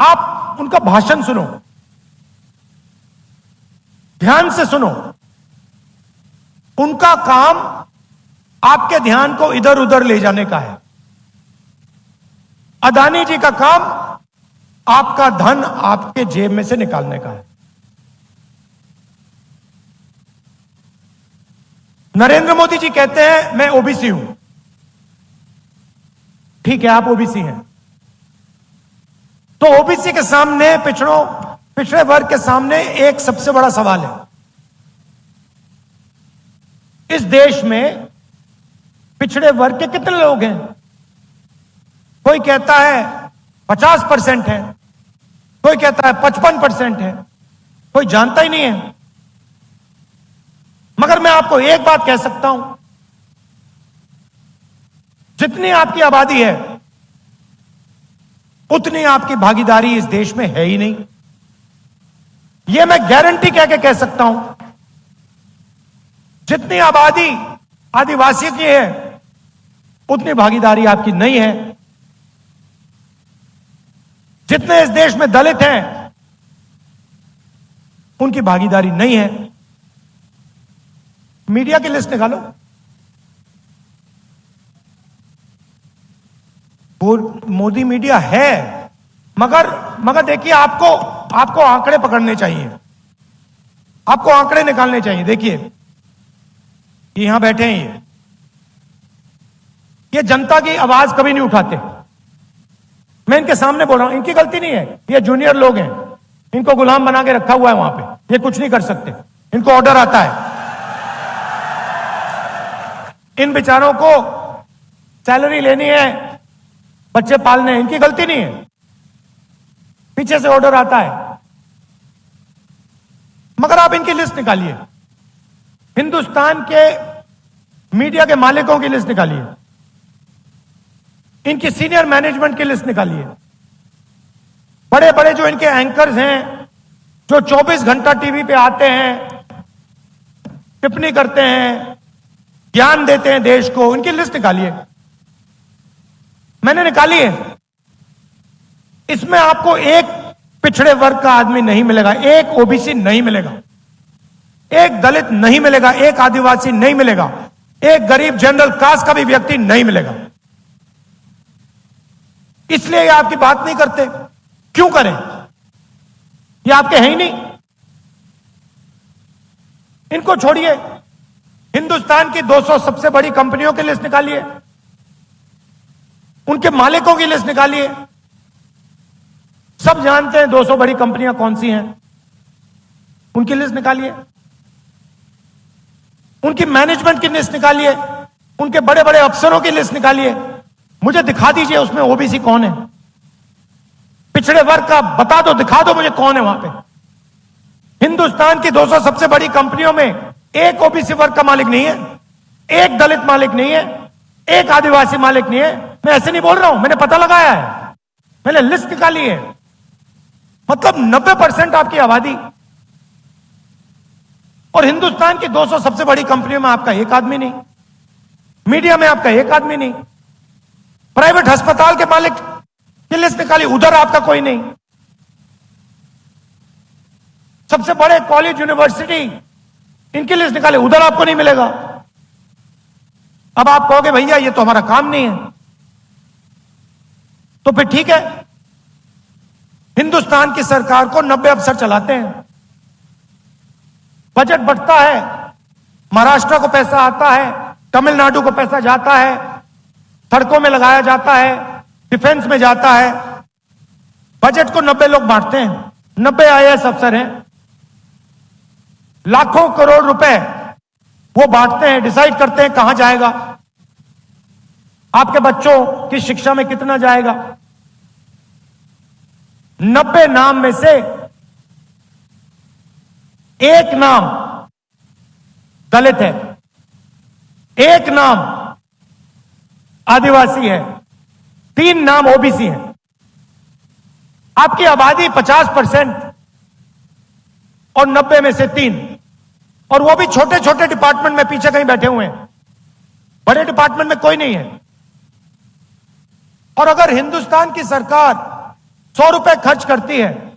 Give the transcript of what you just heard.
आप उनका भाषण सुनो, ध्यान से सुनो। उनका काम आपके ध्यान को इधर उधर ले जाने का है। अदानी जी का काम आपका धन आपके जेब में से निकालने का है। नरेंद्र मोदी जी कहते हैं मैं ओबीसी हूं। ठीक है, आप ओबीसी हैं, तो ओबीसी के सामने, पिछड़े वर्ग के सामने एक सबसे बड़ा सवाल है। इस देश में पिछड़े वर्ग के कितने लोग हैं? कोई कहता है 50% है, कोई कहता है 55% है, कोई जानता ही नहीं है। मगर मैं आपको एक बात कह सकता हूं, जितनी आपकी आबादी है उतनी आपकी भागीदारी इस देश में है ही नहीं। यह मैं गारंटी कह सकता हूं। जितनी आबादी आदिवासी की है उतनी भागीदारी आपकी नहीं है। जितने इस देश में दलित हैं उनकी भागीदारी नहीं है। मीडिया की लिस्ट निकालो। मोदी मीडिया है, मगर देखिए, आपको आंकड़े पकड़ने चाहिए, आपको आंकड़े निकालने चाहिए। देखिए, यहां बैठे हैं, ये जनता की आवाज कभी नहीं उठाते। मैं इनके सामने बोल रहा हूं, इनकी गलती नहीं है, ये जूनियर लोग हैं, इनको गुलाम बना के रखा हुआ है वहां पे, ये कुछ नहीं कर सकते, इनको ऑर्डर आता है। इन बेचारों को सैलरी लेनी है, बच्चे पालने हैं, इनकी गलती नहीं है, पीछे से ऑर्डर आता है। मगर आप इनकी लिस्ट निकालिए, हिंदुस्तान के मीडिया के मालिकों की लिस्ट निकालिए, इनकी सीनियर मैनेजमेंट की लिस्ट निकालिए। बड़े बड़े जो इनके एंकर्स हैं, जो 24 घंटा टीवी पे आते हैं, टिप्पणी करते हैं, ज्ञान देते हैं देश को, इनकी लिस्ट निकालिए। मैंने निकाली है। इसमें आपको एक पिछड़े वर्ग का आदमी नहीं मिलेगा, एक ओबीसी नहीं मिलेगा, एक दलित नहीं मिलेगा, एक आदिवासी नहीं मिलेगा, एक गरीब जनरल कास्ट का भी व्यक्ति नहीं मिलेगा। इसलिए ये आपकी बात नहीं करते। क्यों करें? ये आपके हैं ही नहीं। इनको छोड़िए, हिंदुस्तान की 200 सबसे बड़ी कंपनियों की लिस्ट निकालिए, उनके मालिकों की लिस्ट निकालिए। सब जानते हैं 200 बड़ी कंपनियां कौन सी हैं, उनकी लिस्ट निकालिए। उनकी मैनेजमेंट की लिस्ट निकालिए, उनके बड़े बड़े अफसरों की लिस्ट निकालिए। मुझे दिखा दीजिए उसमें ओबीसी कौन है, पिछड़े वर्ग का बता दो, दिखा दो मुझे कौन है वहां पे। हिंदुस्तान की 200 सबसे बड़ी कंपनियों में एक ओबीसी वर्ग का मालिक नहीं है, एक दलित मालिक नहीं है, एक आदिवासी मालिक नहीं है। मैं ऐसे नहीं बोल रहा हूं, मैंने पता लगाया है, मैंने लिस्ट निकाली है। मतलब 90% आपकी आबादी, और हिंदुस्तान की 200 सबसे बड़ी कंपनियों में आपका एक आदमी नहीं, मीडिया में आपका एक आदमी नहीं, प्राइवेट अस्पताल के मालिक की लिस्ट निकाली, उधर आपका कोई नहीं, सबसे बड़े कॉलेज यूनिवर्सिटी इनकी लिस्ट निकाले, उधर आपको नहीं मिलेगा। अब आप कहोगे भैया ये तो हमारा काम नहीं है, तो फिर ठीक है, हिंदुस्तान की सरकार को 90 अफसर चलाते हैं, बजट बढ़ता है, महाराष्ट्र को पैसा आता है, तमिलनाडु को पैसा जाता है, सड़कों में लगाया जाता है, डिफेंस में जाता है। बजट को 90 लोग बांटते हैं, 90 आईएएस अफसर हैं, लाखों करोड़ रुपए वो बांटते हैं, डिसाइड करते हैं कहां जाएगा, आपके बच्चों की शिक्षा में कितना जाएगा। 90 नाम में से एक नाम दलित है, एक नाम आदिवासी है, 3 नाम ओबीसी है। आपकी आबादी 50% और 90 में से 3, और वो भी छोटे छोटे डिपार्टमेंट में पीछे कहीं बैठे हुए हैं, बड़े डिपार्टमेंट में कोई नहीं है। और अगर हिंदुस्तान की सरकार 100 रुपए खर्च करती है